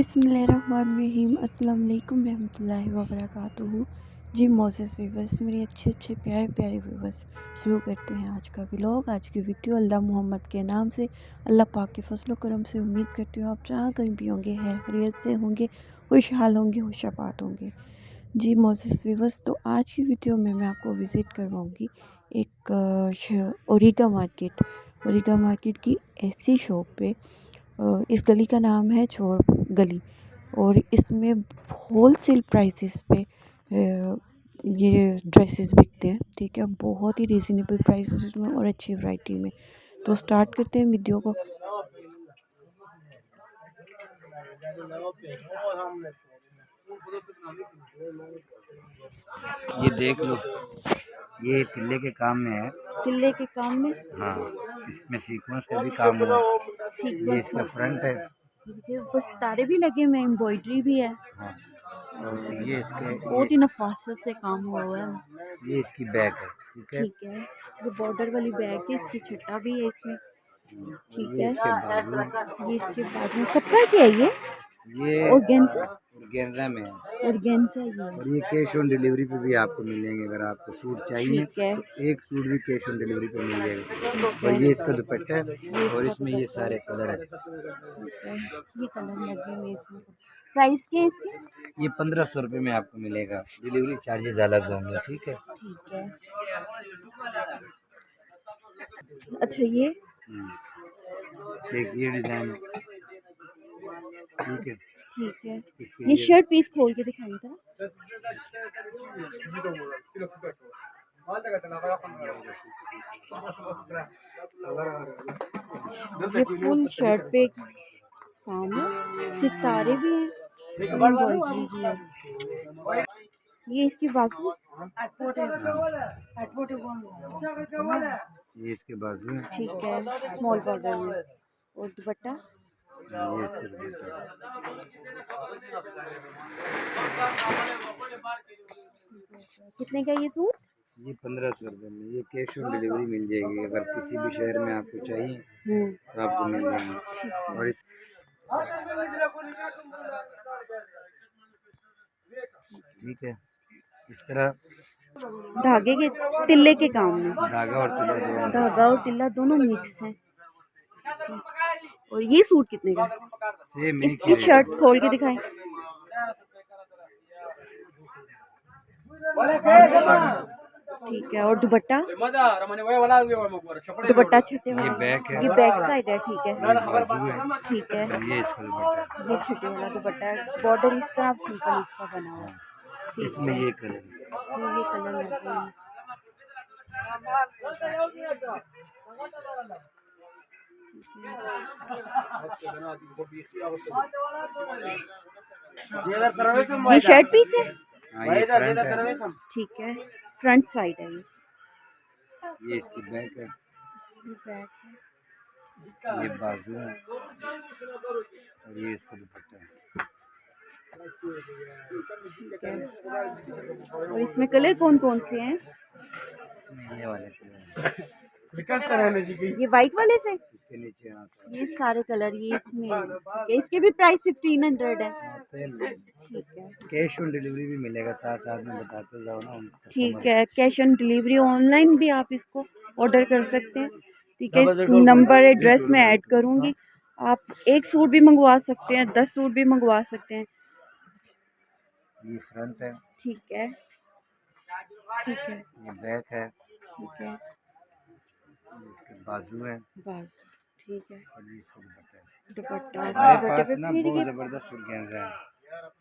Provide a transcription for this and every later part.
बिस्मिल्लाहिर्रहमानिर्रहीम अस्सलाम वालेकुम रहमतुल्लाहि व बरकातुहू। जी मोसेस व्यूवर्स, मेरे अच्छे प्यारे प्यारे व्यूवर्स, शुरू करते हैं आज का व्लॉग। आज की वीडियो अल्लाह मोहम्मद के नाम से, अल्लाह पाक के फजल करम से। उम्मीद करती हूँ आप जहाँ कहीं भी होंगे खैरियत से होंगे, खुशहाल होंगे, खुशाबाद होंगे। जी मोसेस व्यूवर्स, तो आज की वीडियो में मैं आपको विज़िट करवाऊँगी एक ओरिगा मार्केट की ऐसी शॉप पे। इस गली का नाम है चोर गली, और इसमें होल सेल प्राइसेस पे ये ड्रेसेस बिकते हैं। ठीक है, बहुत ही रीज़नेबल प्राइसेस में और अच्छी वैरायटी में। तो स्टार्ट करते हैं वीडियो को। ये देख लो, ये तिल्ले के काम में है। तिल्ले के काम में? हाँ, इसमें सीक्वेंस का भी काम हुआ। ये इसका फ्रंट है। ऊपर सितारे भी लगे हुए, एम्ब्रॉयडरी भी है। हाँ, और ये इसके बहुत ही नफासत से काम हुआ हुआ है। ये इसकी बैक है। ठीक है, ठीक है, ये बॉर्डर वाली बैग है, इसकी छट्टा भी है इसमें। ठीक ये है, इसके बाजू है। ये इसके बाजू कपड़ा क्या है ये ऑर्गेन्जा? गेंजा में है। ऑर्गेन्जा ये और ये कैश ऑन डिलीवरी पे भी आपको मिलेंगे। अगर आपको सूट चाहिए ठीक है, तो एक सूट भी कैश ऑन डिलीवरी पे मिल जाएगा। ठीक और है। ये इसका दुपट्टा है, ये और इसका इसमें ये दुपट्टा सारे कलर है। ठीक है, ये कलर लगे हुए इसमें। प्राइस क्या है इसके? ये 1500 रुपये में आपको मिलेगा। डिलीवरी चार्जेस अलग होंगे। ठीक है। ठीक है। अच्छा, ये एक ये डिजाइन है। ठीक है, ठीक है। इसके ये शर्ट पीस खोल के दिखाई था। ये फुल शर्ट पे काम है, सितारे भी हैं, एम्ब्रॉयडरी भी है। ये इसकी बाजू, ये इसके बाजू है। ठीक है, स्मॉल बॉर्डर में। और दुपट्टा ये इसके दुपट्टा है। कितने का ये सूट? ये 1500 रुपये में। ये कैश ऑन डिलीवरी मिल जाएगी। अगर किसी भी शहर में आपको चाहिए तो आपको मिल जाएंगे। और ठीक है, इस तरह धागे के तिल्ले के काम में, धागा और तिल्ला दोनों। धागा और तिल्ला दोनों मिक्स है। और ये सूट कितने का? सेम इसकी शर्ट खोल के दिखाएं। ठीक है, और दुपट्टा? दुपट्टा छठे वाला, ये बैक है। ये बैक साइड है। ठीक है, ये बाजू है। ठीक है। ये इसका दुपट्टा है। ये छठे वाला दुपट्टा है, बॉर्डर इस तरह सिंपल इसका बना हुआ है। ठीक इसमें है, ये कलर है। इसमें ये कलर लगे हैं। ये शर्ट पीस है। हाँ, ये फ्रंट है। ठीक है, फ्रंट साइड है ये। ये इसकी बैक है। ये बैक है। ये बाजू है, और ये इसका दुपट्टा है। ठीक है, और इसमें कलर कौन कौन से हैं? इसमें ये वाले कलर है। ये वाइट वाले से, इसके नीचे यहाँ से ये सारे कलर ये इसमें हैं। ठीक है, इसके भी प्राइस 1500 है। सेम। ठीक है, कैश ऑन डिलीवरी भी मिलेगा। साथ साथ में बताते जाओ ना उनको। ठीक है। कैश ऑन डिलीवरी, ऑनलाइन भी आप इसको ऑर्डर कर सकते हैं। ठीक है, नंबर एड्रेस मैं ऐड करूँगी। आप एक सूट भी मंगवा सकते हैं, 10 सूट भी मंगवा सकते हैं। ये फ्रंट है। ठीक है, ठीक है, ये बैक है। ठीक है, इसके बाजू है। बस ठीक है। और ये इसका दुपट्टा है। दुपट्टा, हमारे दुपट्टे पास पे ना फिर बहुत ये ज़बरदस्त ऑर्गेन्जा है।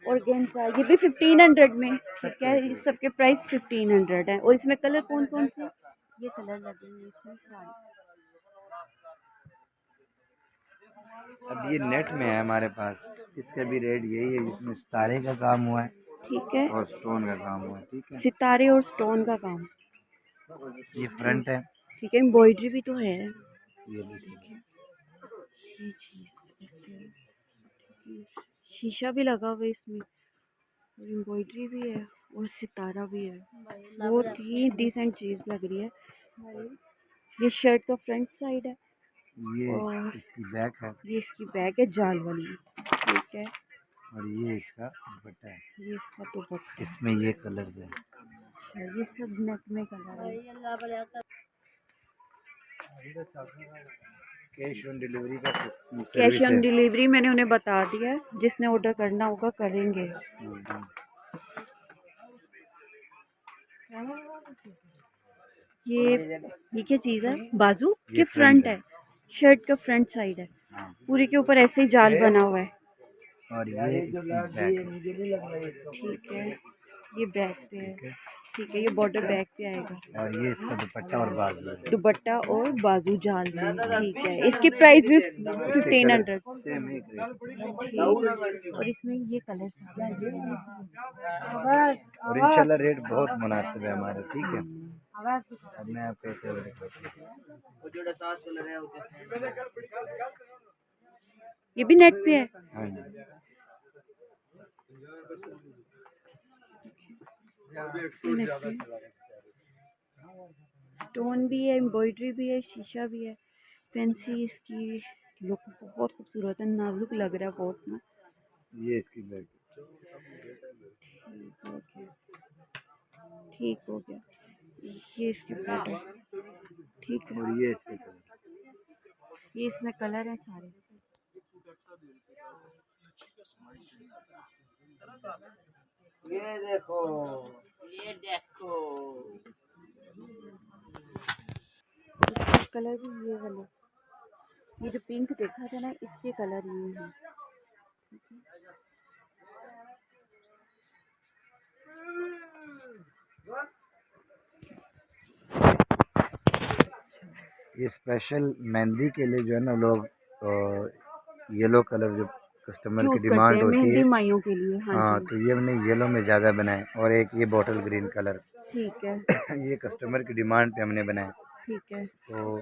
ऑर्गेन्जा, ये भी 1500 में। ठीक है, इस सबके प्राइस 1500 है। और इसमें कलर कौन कौन से? ये कलर लगे हुए हैं इसमें सारे। अब ये नेट में है हमारे पास। इसका भी रेट यही है, जिसमें सितारे का काम हुआ है। ठीक है, और स्टोन का काम हुआ है। ठीक है, सितारे और स्टोन का काम। ये फ्रंट है। ठीक है, एम्ब्रॉयडरी भी तो है। ये देखिए, ये चीज़ ऐसे, शीशा भी लगा हुआ है इसमें, और एम्ब्रॉयडरी भी है, और सितारा भी है। बहुत ही डिसेंट चीज़ लग रही है। ये शर्ट का फ्रंट साइड है, ये और इसकी बैक है। ये इसकी बैक है जाल वाली। ठीक है, और ये इसका दुपट्टा है, ये इसका दुपट्टा। इसमें ये कलर्स है। अच्छा, ये सब नेट में कलर है। कैश ऑन डिलीवरी का कैश सर्विस ऑन है। डिलीवरी मैंने उन्हें बता दिया है, जिसने ऑर्डर करना होगा करेंगे। ये क्या चीज़ है? बाजू ये के फ्रंट फ्रंट है, शर्ट का फ्रंट साइड है। हाँ। पूरे के ऊपर ऐसे ही जाल बना हुआ है। और ये इसकी बैक है। ठीक है, ये बैक पे है। ठीक है। ठीक है, ये बॉर्डर बैक पे आएगा। और ये इसका दुपट्टा और बाजू है। दुपट्टा और बाजू जाल में। ठीक है, इसकी प्राइस भी 1500। सेम ही रेट। ठीक, और इसमें ये कलर सारे हैं। और इंशाल्लाह रेट बहुत मुनासिब है हमारे, ठीक है। अब मैं आपको ऐसे और दिखाता ये भी नेट पे है। हूँ। हाँ जी। स्टोन भी है, एम्ब्रॉयडरी भी है, शीशा भी है। फैंसी इसकी लुक बहुत खूबसूरत है, नाजुक लग रहा है बहुत ना। ये इसकी बैक। ठीक हो गया। ये इसकी बॉर्डर। ठीक है, और ये इसके कलर। ये इसमें कलर है सारे। ये देखो, ये देखो। इसका कलर भी ये वाले, ये जो पिंक देखा था ना, इसके कलर ये है। ये स्पेशल मेहंदी के लिए जो है ना लोग येलो कलर जो कस्टमर की चूज करते डिमांड हैं होती मेहंदी है। माइयों के लिए। हाँ हाँ, जी, तो ये हमने येलो में ज़्यादा बनाए और एक ये बॉटल ग्रीन कलर। ठीक है। ये कस्टमर की डिमांड पे हमने बनाए। ठीक है, तो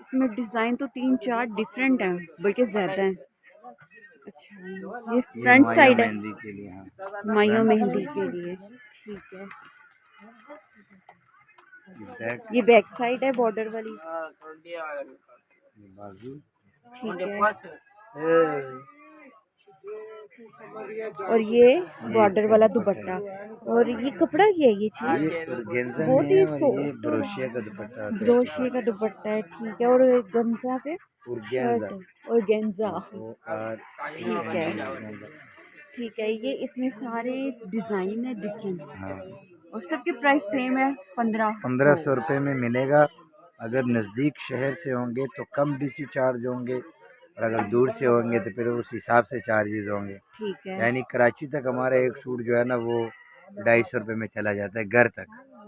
इसमें डिज़ाइन तो 3-4 डिफरेंट हैं, बल्कि ज़्यादा हैं। अच्छा, ये ये फ्रंट माया साइड है, मेहंदी के लिए। हाँ, माइयों फ्रंट मेहंदी के लिए। ठीक है, बैक, ये बैक साइड है बॉर्डर वाली। बाजू। ठीक है, और ये बॉर्डर वाला दुपट्टा। और ये कपड़ा क्या है? ये चीज़ ये ऑर्गेन्जा में बहुत है ही और ये सॉफ्ट और ब्रोशिया का दुपट्टा आता है इसके ब्रोशिये का दुपट्टा है। ठीक है, और गंजा पे साथ। ऑर्गेन्जा। शर्ट और गेंजा। और ठीक है, ठीक है, ये इसमें सारे डिज़ाइन है डिफरेंट। हाँ, और सबके प्राइस सेम है, 1500। 1500 रुपये में मिलेगा। अगर नज़दीक शहर से होंगे तो कम डीसी चार्ज होंगे, और अगर दूर से होंगे तो फिर उस हिसाब से चार्जेस होंगे। ठीक है, यानी कराची तक हमारा एक सूट जो है ना वो 250 रुपये में चला जाता है घर तक,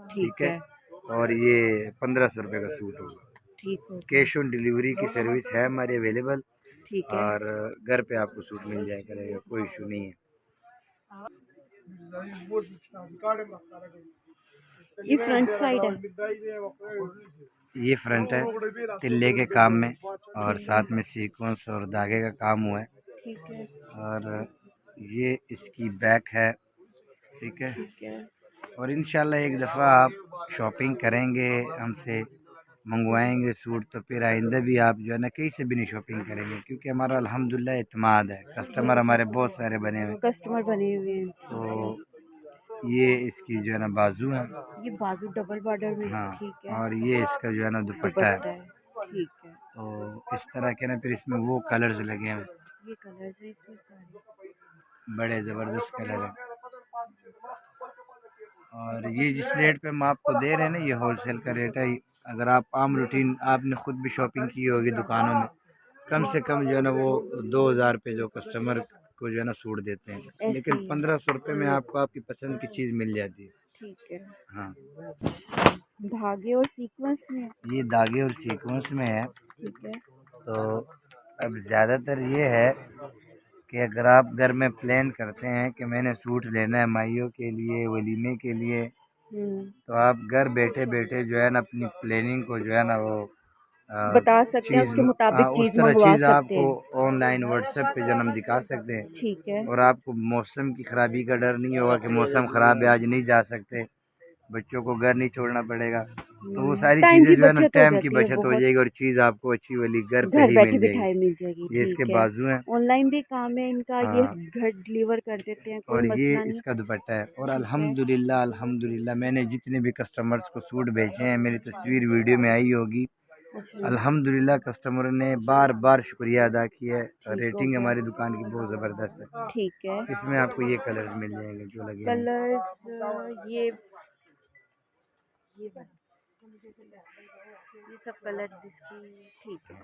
ठीक ठीक है। है, और ये 1500 रुपये का सूट होगा। ठीक हो गया। कैश ऑन डिलीवरी की सर्विस है हमारी अवेलेबल, ठीक है, और घर पे आपको सूट मिल जाया करेगा, कोई इशू नहीं है। ये फ्रंट साइड है। ये फ्रंट है तिल्ले के काम में, और साथ में सीक्वेंस और धागे का काम हुआ है। ठीक है, और ये इसकी बैक है, ठीक है। ठीक है, और इंशाल्लाह एक दफ़ा आप शॉपिंग करेंगे हमसे, मंगवाएंगे सूट, तो फिर आइंदा भी आप जो है ना कहीं से भी नहीं शॉपिंग करेंगे, क्योंकि हमारा अल्हम्दुलिल्लाह इत्मीनान है, कस्टमर हमारे बहुत सारे बने हुए हैं। कस्टमर बने हुए हैं। तो ये इसकी जो है ना बाजू है। ये बाजू डबल बॉर्डर में। हाँ, ठीक है, और ये इसका जो है ना दुपट्टा दुपट्टा है। है। ठीक है, तो इस तरह के ना फिर इसमें वो कलर्स लगे हैं, ये कलर्स है इसमें सारे। बड़े ज़बरदस्त कलर हैं। और ये जिस रेट पे हम आपको दे रहे हैं ना, ये होलसेल का रेट है। अगर आप आम रूटीन आपने ख़ुद भी शॉपिंग की होगी दुकानों में, कम से कम जो है ना वो 2000 पे जो कस्टमर को जो है ना सूट देते हैं, लेकिन ऐसे ही। 1500 रुपये में आपको आपकी पसंद की चीज़ मिल जाती है। ठीक है, हाँ, धागे और सीक्वेंस में। ये धागे और सीक्वेंस में है। ठीक है, तो अब ज़्यादातर ये है कि अगर आप घर में प्लान करते हैं कि मैंने सूट लेना है माइयों के लिए, वलीमे के लिए, तो आप घर बैठे बैठे जो है ना अपनी प्लानिंग को जो है ना वो बता सकते हैं, चीज़, उसके मुताबिक उस चीज़ तरह मंगवा चीज़ सकते आपको हैं। ऑनलाइन व्हाट्सएप पे जो है ना हम दिखा सकते हैं। ठीक है, और आपको मौसम की ख़राबी का डर नहीं होगा कि मौसम ख़राब है आज नहीं जा सकते, बच्चों को घर नहीं छोड़ना पड़ेगा। तो वो सारी टाइम चीज़ें की जो है ना, बचत हो टाइम की जाती है बचत हो बहुत। जाएगी और चीज़ आपको अच्छी वाली घर पे घर ही बैठे मिल जाएगी। बिठाए मिल जाएगी, ये इसके ठीक है। बाजू हैं। ऑनलाइन भी काम है इनका, ये हाँ, घर डिलीवर कर देते हैं, कोई और ये मसला नहीं। इसका दुपट्टा है। और ठीक है। अल्हम्दुलिल्लाह अल्हम्दुलिल्लाह मैंने जितने भी कस्टमर्स को सूट भेजे हैं, मेरी तस्वीर वीडियो में आई होगी। अच्छा, अल्हम्दुलिल्लाह कस्टमरों ने बार बार शुक्रिया अदा किया है। और ठीक हो रेटिंग गया। हमारी दुकान की बहुत ज़बरदस्त है। ठीक है। इसमें आपको ये कलर्स मिल जाएंगे जो लगे हैं। कलर्स ये वाले, ये सब कलर इसकी, ठीक है।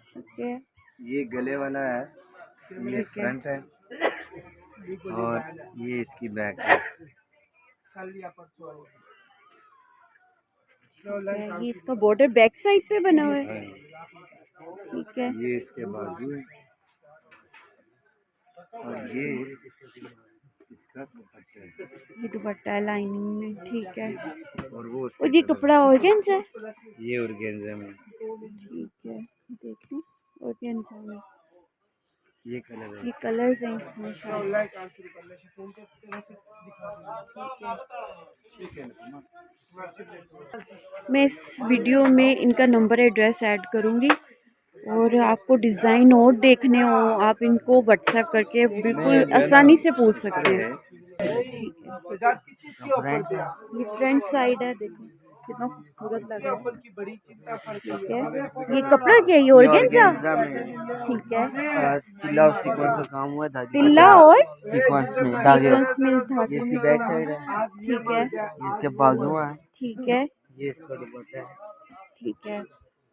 ठीक है। ये गले वाला है, ये ठीक है। फ्रंट है और ये इसकी बैक है। ठीक है, ये इसका बॉर्डर बैक साइड पे बना हुआ है। ठीक है। ये इसके बाजू है और ये इसका दुपट्टा है। ये दुपट्टा है लाइनिंग में, ठीक है। और वो उसके और ये कलर कपड़ा ऑर्गेन्जा है। ये ऑर्गेन्जा में ठीक है, देख लो ऑर्गेन्जा में। ये कलर है। ये कलर्स हैं इसमें शायद। ठीक है। मैं इस वीडियो में इनका नंबर एड्रेस ऐड करूँगी, और आपको डिज़ाइन और देखने हो आप इनको व्हाट्सएप करके बिल्कुल आसानी से पूछ सकते हैं। ठीक है। ये फ्रंट साइड है, देखो कितना खूबसूरत लग रहा है। ठीक है। ये कपड़ा क्या है, ये ऑर्गेन्जा। ठीक है। तिल्ला और सीक्वेंस का काम हुआ है, धागे तिल्ला और सीक्वेंस में धागे। सीक्वेंस में ये धागे इसकी में बैक काम साइड है। है, ठीक है। ये इसके बाजू है, ठीक है। ये इसका दुपट्टा है। ठीक है।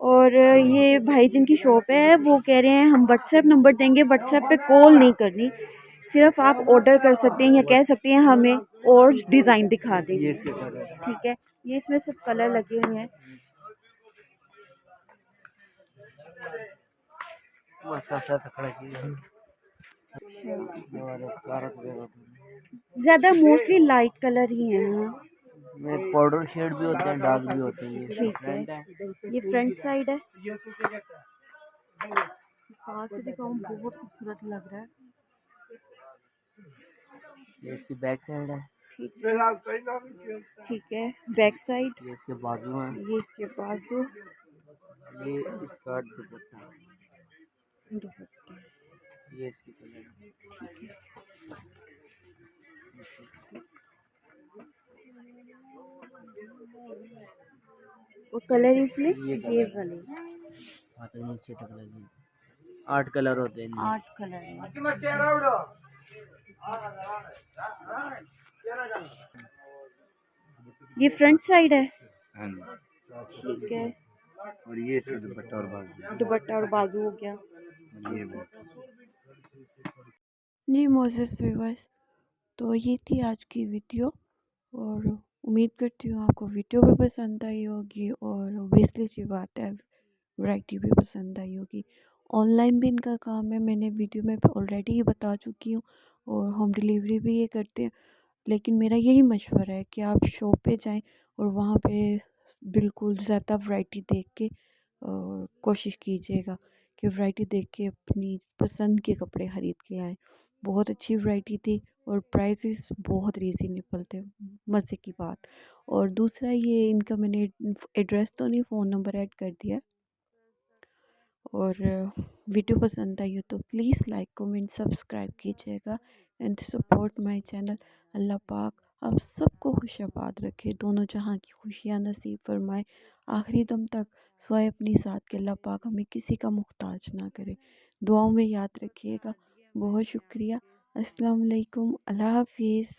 और ये भाई जिनकी शॉप है वो कह रहे हैं हम व्हाट्सएप नंबर देंगे, व्हाट्सएप पे कॉल नहीं करनी, सिर्फ आप ऑर्डर कर सकते हैं या कह सकते हैं हमें और डिज़ाइन दिखा दें। ये इसके कलर है। ठीक है। ये इसमें सब कलर लगे हुए हैं। ज़्यादा मोस्टली लाइट कलर ही हैं। हाँ। में पाउडर शेड भी होते हैं, डार्क भी होते हैं। ये ठीक है। फ्रंट है, ये फ्रंट साइड है। पास से दिखाऊं, बहुत खूबसूरत लग रहा है। ये इसकी बैक साइड है, ठीक है। बैक साइड, ये इसके बाजू है, ये इसके बाजू, ये इसका दुपट्टा, दुपट्टा। ये इसकी कलर है। और कलर इसमें ये वाले हाथ नीचे तक लगे, 8 कलर होते हैं इनमें। 8 कलर है। ये फ्रंट साइड है। हाँ जी। ठीक है। और ये इसका दुपट्टा और बाजू। दुपट्टा और बाजू हो गया। और ये बैक। जी मोसेस व्यूअर्स, तो ये थी आज की वीडियो, और उम्मीद करती हूँ आपको वीडियो भी पसंद आई होगी, और ऑब्वियसली सी बात है वैरायटी भी पसंद आई होगी। ऑनलाइन भी इनका काम है, मैंने वीडियो में ऑलरेडी ही बता चुकी हूँ, और होम डिलीवरी भी ये करते हैं। लेकिन मेरा यही मशवरा है कि आप शॉप पे जाएं और वहाँ पे बिल्कुल ज़्यादा वैरायटी देख के कोशिश कीजिएगा कि वैरायटी देख के अपनी पसंद के कपड़े ख़रीद के आएँ। बहुत अच्छी वैरायटी थी और प्राइसेस बहुत रीज़नेबल थे, मज़े की बात। और दूसरा ये इनका मैंने एड्रेस तो नहीं, फ़ोन नंबर ऐड कर दिया। और वीडियो पसंद आई हो तो प्लीज़ लाइक कमेंट सब्सक्राइब कीजिएगा एंड सपोर्ट माय चैनल। अल्लाह पाक आप सबको खुशआबाद रखे, दोनों जहां की खुशियां नसीब फरमाए आखिरी दम तक। सोए अपनी साथ के अल्लाह पाक हमें किसी का मुख्ताज ना करे। दुआओं में याद रखिएगा। बहुत शुक्रिया। अस्सलाम वालेकुम, अल्लाह हाफिज़।